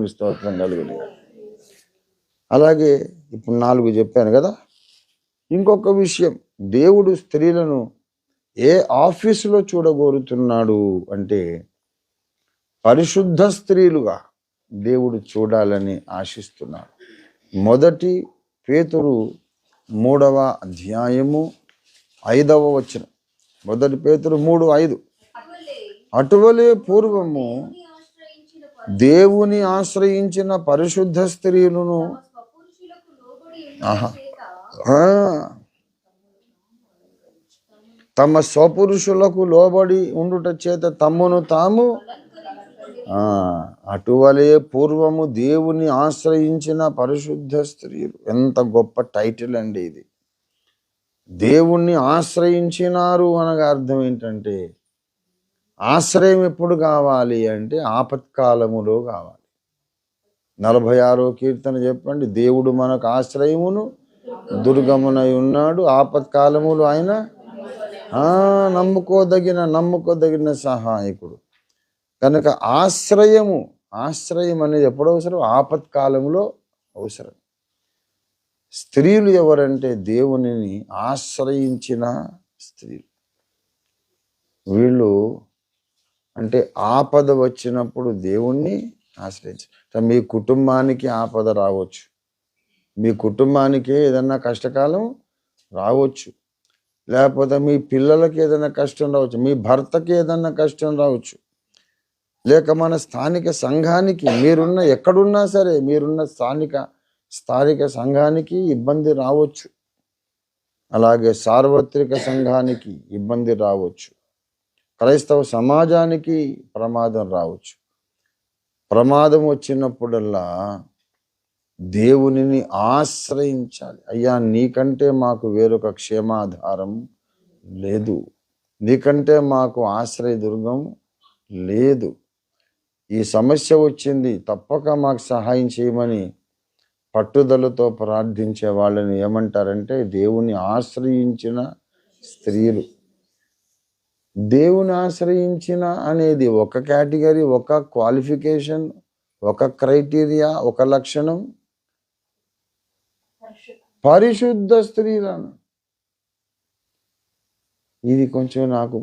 దేవునికి స్తోత్రం కలుగును. అలాగే ఇప్పుడు 4 చెప్పాను కదా. ఇంకొక విషయం, దేవుడు స్త్రీలను ఏ ఆఫీసులో చూడగోరుతున్నాడు అంటే పరిశుద్ధ స్త్రీలుగా దేవుడు చూడాలని ఆశిస్తున్నాడు. 1 పేతురు 3వ అధ్యాయము 5వ వచనం. 1 పేతురు 3:5. అటువలే పూర్వము దేవుని ఆశ్రయించిన పరిశుద్ధ స్త్రీలను తమ స్వపురుషులకు లోబడి ఉండుట చేత తమ్మును తాము అటువలే పూర్వము దేవుని ఆశ్రయించిన పరిశుద్ధ స్త్రీలు. ఎంత గొప్ప టైటిల్ అండి ఇది. దేవుణ్ణి ఆశ్రయించినారు అనగా అర్థం ఏంటంటే, ఆశ్రయం ఎప్పుడు కావాలి అంటే ఆపత్కాలములో కావాలి. 46వ కీర్తన చెప్పండి, దేవుడు మనకు ఆశ్రయమును దుర్గమునై ఉన్నాడు, ఆపత్కాలములు ఆయన నమ్ముకోదగిన సహాయకుడు. కనుక ఆశ్రయం అనేది ఎప్పుడు అవసరం? ఆపత్కాలంలో అవసరం. స్త్రీలు ఎవరంటే దేవునిని ఆశ్రయించిన స్త్రీలు. వీళ్ళు అంటే ఆపద వచ్చినప్పుడు దేవుణ్ణి ఆశ్రయించారు. మీ కుటుంబానికి ఆపద రావచ్చు, మీ కుటుంబానికి ఏదన్నా కష్టకాలం రావచ్చు, లేకపోతే మీ పిల్లలకి ఏదైనా కష్టం రావచ్చు, మీ భర్తకి ఏదన్నా కష్టం రావచ్చు, లేక మన స్థానిక సంఘానికి ఎక్కడున్నా సరే మీరున్న స్థానిక సంఘానికి ఇబ్బంది రావచ్చు. అలాగే సార్వత్రిక సంఘానికి ఇబ్బంది రావచ్చు. క్రైస్తవ సమాజానికి ప్రమాదం రావచ్చు. ప్రమాదం వచ్చినప్పుడల్లా దేవునిని ఆశ్రయించాలి. అయ్యా, నీకంటే మాకు వేరొక క్షేమాధారం లేదు, నీకంటే మాకు ఆశ్రయదుర్గం లేదు, ఈ సమస్య వచ్చింది, తప్పక మాకు సహాయం చేయమని పట్టుదలతో ప్రార్థించే వాళ్ళని ఏమంటారంటే దేవుని ఆశ్రయించిన స్త్రీలు. దేవుని ఆశ్రయించిన అనేది ఒక కేటగిరీ, ఒక క్వాలిఫికేషన్, ఒక క్రైటీరియా, ఒక లక్షణం. పరిశుద్ధ స్త్రీలను, ఇది కొంచెం నాకు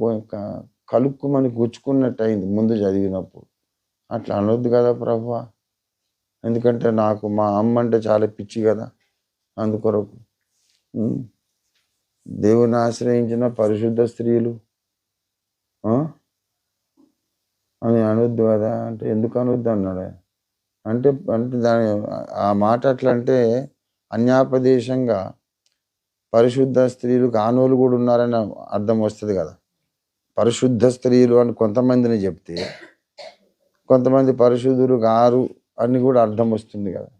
కలుక్కుమని గుచ్చుకున్నట్టు అయింది ముందు చదివినప్పుడు. అట్లా అనొద్దు కదా ప్రభువా, ఎందుకంటే నాకు మా అమ్మ అంటే చాలా పిచ్చి కదా, అందుకొరకు దేవుని ఆశ్రయించిన పరిశుద్ధ స్త్రీలు అని అనొద్దు కదా. అంటే ఎందుకు అనొద్దు అన్నాడు. అంటే దాని ఆ మాట అట్లా అంటే అన్యాపదేశంగా పరిశుద్ధ స్త్రీలు కానోళ్ళు కూడా ఉన్నారని అర్థం వస్తుంది కదా. పరిశుద్ధ స్త్రీలు అని కొంతమందిని చెప్తే కొంతమంది పరిశుద్ధులు గారు అని కూడా అర్థం వస్తుంది కదా.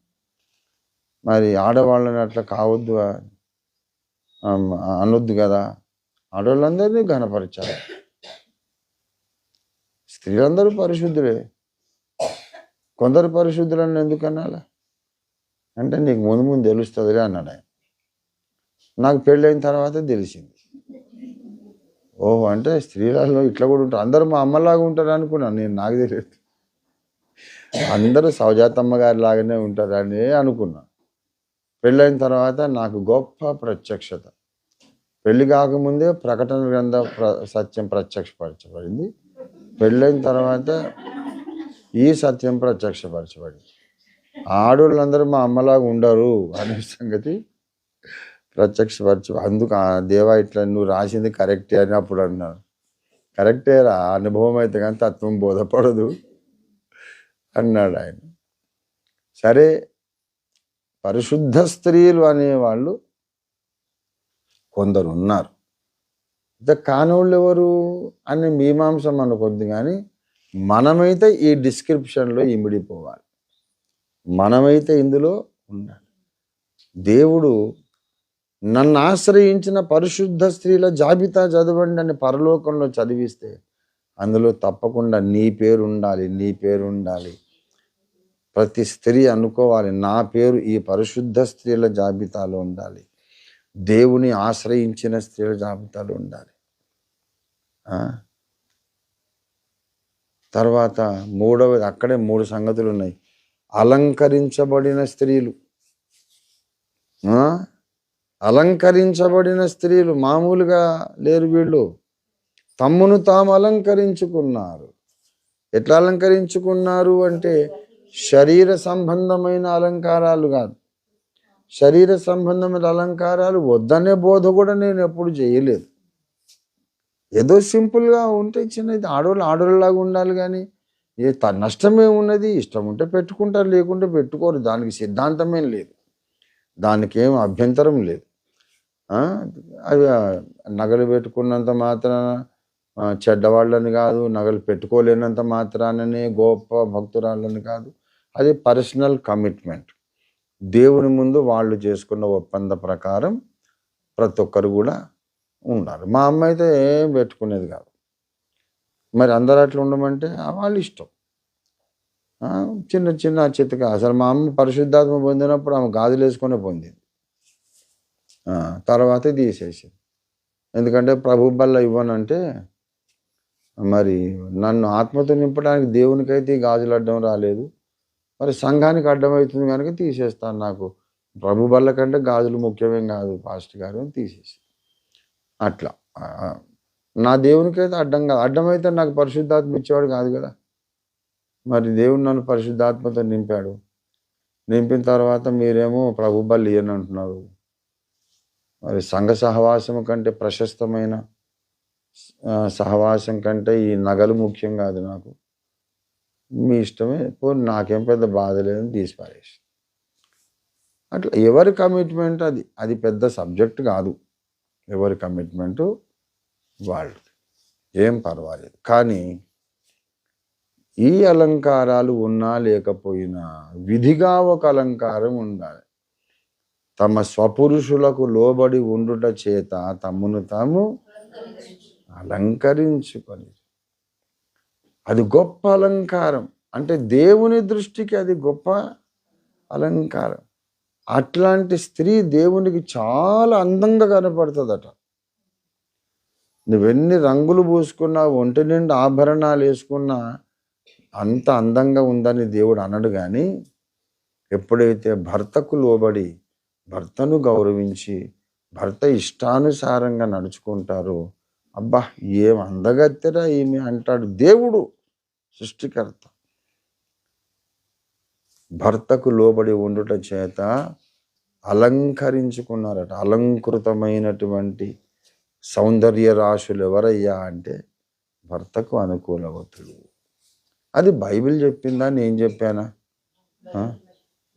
మరి ఆడవాళ్ళని అట్లా కావద్దు అనొద్దు కదా. ఆడవాళ్ళందరినీ ఘనపరచాలి. స్త్రీలందరూ పరిశుద్ధులే, కొందరు పరిశుద్ధులని ఎందుకు అనాలి అంటే నీకు ముందు తెలుస్తుందిలే అన్నాడు ఆయన. నాకు పెళ్ళైన తర్వాత తెలిసింది. ఓహో, అంటే స్త్రీలలో ఇట్లా కూడా ఉంటారు, అందరూ మా అమ్మలాగా ఉంటారు అనుకున్నాను నేను. నాకు తెలియదు, అందరూ సౌజాతమ్మ గారి లాగానే ఉంటారని అనుకున్నా. పెళ్ళైన తర్వాత నాకు గొప్ప ప్రత్యక్షత. పెళ్లి కాకముందే ప్రకటన గ్రంథ సత్యం ప్రత్యక్షపరచబడింది. పెళ్ళైన తర్వాత ఈ సత్యం ప్రత్యక్షపరచబడింది. ఆడవాళ్ళందరూ మా అమ్మలాగా ఉండరు అనే సంగతి అందుకు దేవా ఇట్లా నువ్వు రాసింది కరెక్టే అని అప్పుడు అన్నాను. కరెక్టేరా, అనుభవం అయితే కానీ తత్వం బోధపడదు అన్నాడు ఆయన. సరే, పరిశుద్ధ స్త్రీలు అనేవాళ్ళు కొందరు ఉన్నారు. కానోళ్ళు ఎవరు అని మీమాంసం అనుకొద్ది, కానీ మనమైతే ఈ డిస్క్రిప్షన్లో ఇమిడిపోవాలి, మనమైతే ఇందులో ఉండాలి. దేవుడు నన్ను ఆశ్రయించిన పరిశుద్ధ స్త్రీల జాబితా చదవండి అని పరలోకంలో చదివిస్తే అందులో తప్పకుండా నీ పేరు ఉండాలి. ప్రతి స్త్రీ అనుకోవాలి, నా పేరు ఈ పరిశుద్ధ స్త్రీల జాబితాలో ఉండాలి, దేవుని ఆశ్రయించిన స్త్రీల జాబితాలో ఉండాలి. తర్వాత మూడవది, అక్కడే 3 సంగతులు ఉన్నాయి. అలంకరించబడిన స్త్రీలు. అలంకరించబడిన స్త్రీలు మామూలుగా లేరు వీళ్ళు. తమ్మును తాము అలంకరించుకున్నారు. ఎట్లా అలంకరించుకున్నారు అంటే శరీర సంబంధమైన అలంకారాలు కాదు. శరీర సంబంధమైన అలంకారాలు వద్దనే బోధ కూడా నేను ఎప్పుడు చేయలేదు. ఏదో సింపుల్గా ఉంటే చిన్నది, ఆడోళ్ళలాగా ఉండాలి. కానీ నష్టమే ఉన్నది. ఇష్టం ఉంటే పెట్టుకుంటారు, లేకుంటే పెట్టుకోరు. దానికి సిద్ధాంతమేం లేదు, దానికి ఏం అభ్యంతరం లేదు. అవి నగలు పెట్టుకున్నంత మాత్రాన చెడ్డవాళ్ళని కాదు, నగలు పెట్టుకోలేనంత మాత్రాననే గొప్ప భక్తురాళ్ళని కాదు. అది పర్సనల్ కమిట్మెంట్. దేవుని ముందు వాళ్ళు చేసుకున్న ఒప్పంద ప్రకారం ప్రతి ఒక్కరు కూడా ఉండాలి. మా అమ్మ అయితే ఏం పెట్టుకునేది కాదు. మరి అందరు అట్లా ఉండమంటే వాళ్ళ ఇష్టం. చిన్న చిన్న చితక. అసలు మా అమ్మ పరిశుద్ధాత్మ పొందినప్పుడు ఆమె గాజులు వేసుకునే పొందింది. తర్వాతే తీసేసింది. ఎందుకంటే ప్రభు బల్ల ఇవ్వనంటే మరి నన్ను ఆత్మతో నింపడానికి దేవునికైతే ఈ గాజులు అడ్డం రాలేదు, మరి సంఘానికి అడ్డమవుతుంది కనుక తీసేస్తాను. నాకు ప్రభు బల్ల కంటే గాజులు ముఖ్యమేం కాదు పాస్టర్ గారు అని తీసేసి. అట్లా నా దేవునికైతే అడ్డం కాదు. అడ్డమైతే నాకు పరిశుద్ధాత్మ ఇచ్చేవాడు కాదు కదా. మరి దేవుడు నన్ను పరిశుద్ధాత్మతో నింపాడు. నింపిన తర్వాత మీరేమో ప్రభు బల్ల ఇయ్యని అంటున్నారు. మరి సంఘ సహవాసం కంటే ప్రశస్తమైన సహవాసం కంటే ఈ నగలు ముఖ్యం కాదు నాకు. మీ ఇష్టమే, నాకేం పెద్ద బాధ లేదని తీసిపారేసి. అట్లా ఎవరి కమిట్మెంట్ అది. అది పెద్ద సబ్జెక్ట్ కాదు. ఎవరి కమిట్మెంటు వాళ్ళు, ఏం పర్వాలేదు. కానీ ఈ అలంకారాలు ఉన్నా లేకపోయినా విధిగా ఒక అలంకారం ఉండాలి. తమ స్వపురుషులకు లోబడి ఉండుట చేత తమ్మును తాము అలంకరించుకొని. అది గొప్ప అలంకారం. అంటే దేవుని దృష్టికి అది గొప్ప అలంకారం. అట్లాంటి స్త్రీ దేవునికి చాలా అందంగా కనపడుతుందట. నువ్వెన్ని రంగులు పూసుకున్నా, ఒంటి నిండా ఆభరణాలు వేసుకున్నా అంత అందంగా ఉందని దేవుడు అనడు. కానీ ఎప్పుడైతే భర్తకు లోబడి, భర్తను గౌరవించి, భర్త ఇష్టానుసారంగా నడుచుకుంటారో, అబ్బా ఏం అందగత్తెరా ఈమె అంటాడు దేవుడు, సృష్టికర్త. భర్తకు లోబడి ఉండుట చేత అలంకరించుకున్నారట. అలంకృతమైనటువంటి సౌందర్య రాశులు ఎవరయ్యా అంటే భర్తకు అనుకూలవతులు. అది బైబిల్ చెప్పిందా, నేను చెప్పానా?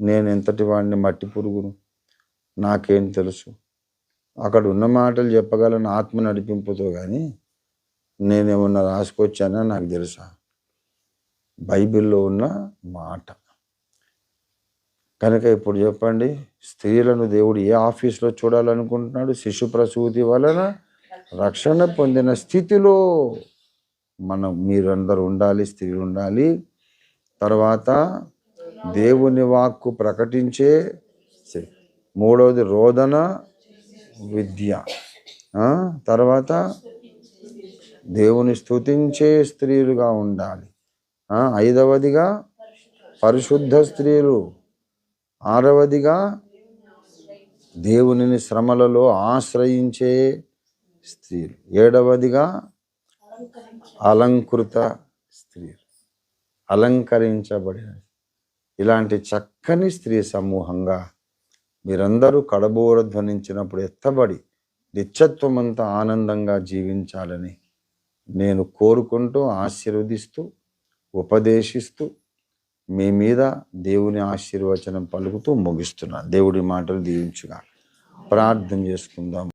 నేను ఎంతటి వాడిని, మట్టి పురుగును, నాకేం తెలుసు? అక్కడ ఉన్న మాటలు చెప్పగలను ఆత్మ నడిపింపుతో, కానీ నేనేమన్నా రాసుకొచ్చానా నాకు తెలుసా? బైబిల్లో ఉన్న మాట. కనుక ఇప్పుడు చెప్పండి, స్త్రీలను దేవుడు ఏ ఆఫీస్లో చూడాలనుకుంటున్నాడు? శిశు ప్రసూతి వలన రక్షణ పొందిన స్థితిలో మీరందరూ ఉండాలి, స్త్రీలు ఉండాలి. తర్వాత దేవుని వాక్కు ప్రకటించే, మూడవది రోదన విద్య, తర్వాత దేవుని స్తుతించే స్త్రీలుగా ఉండాలి. ఐదవదిగా పరిశుద్ధ స్త్రీలు, ఆరవదిగా దేవునిని శ్రమలలో ఆశ్రయించే స్త్రీలు, ఏడవదిగా అలంకృత స్త్రీలు, అలంకరించబడిన. ఇలాంటి చక్కని స్త్రీ సమూహంగా మీరందరూ కడబోర ధ్వనించినప్పుడు ఎత్తబడి నిత్యత్వమంతా ఆనందంగా జీవించాలని నేను కోరుకుంటూ, ఆశీర్వదిస్తూ, ఉపదేశిస్తూ, మీ మీద దేవుని ఆశీర్వచనం పలుకుతూ ముగిస్తున్నాను. దేవుడి మాటలు దీవించుగా. ప్రార్థన చేసుకుందాం.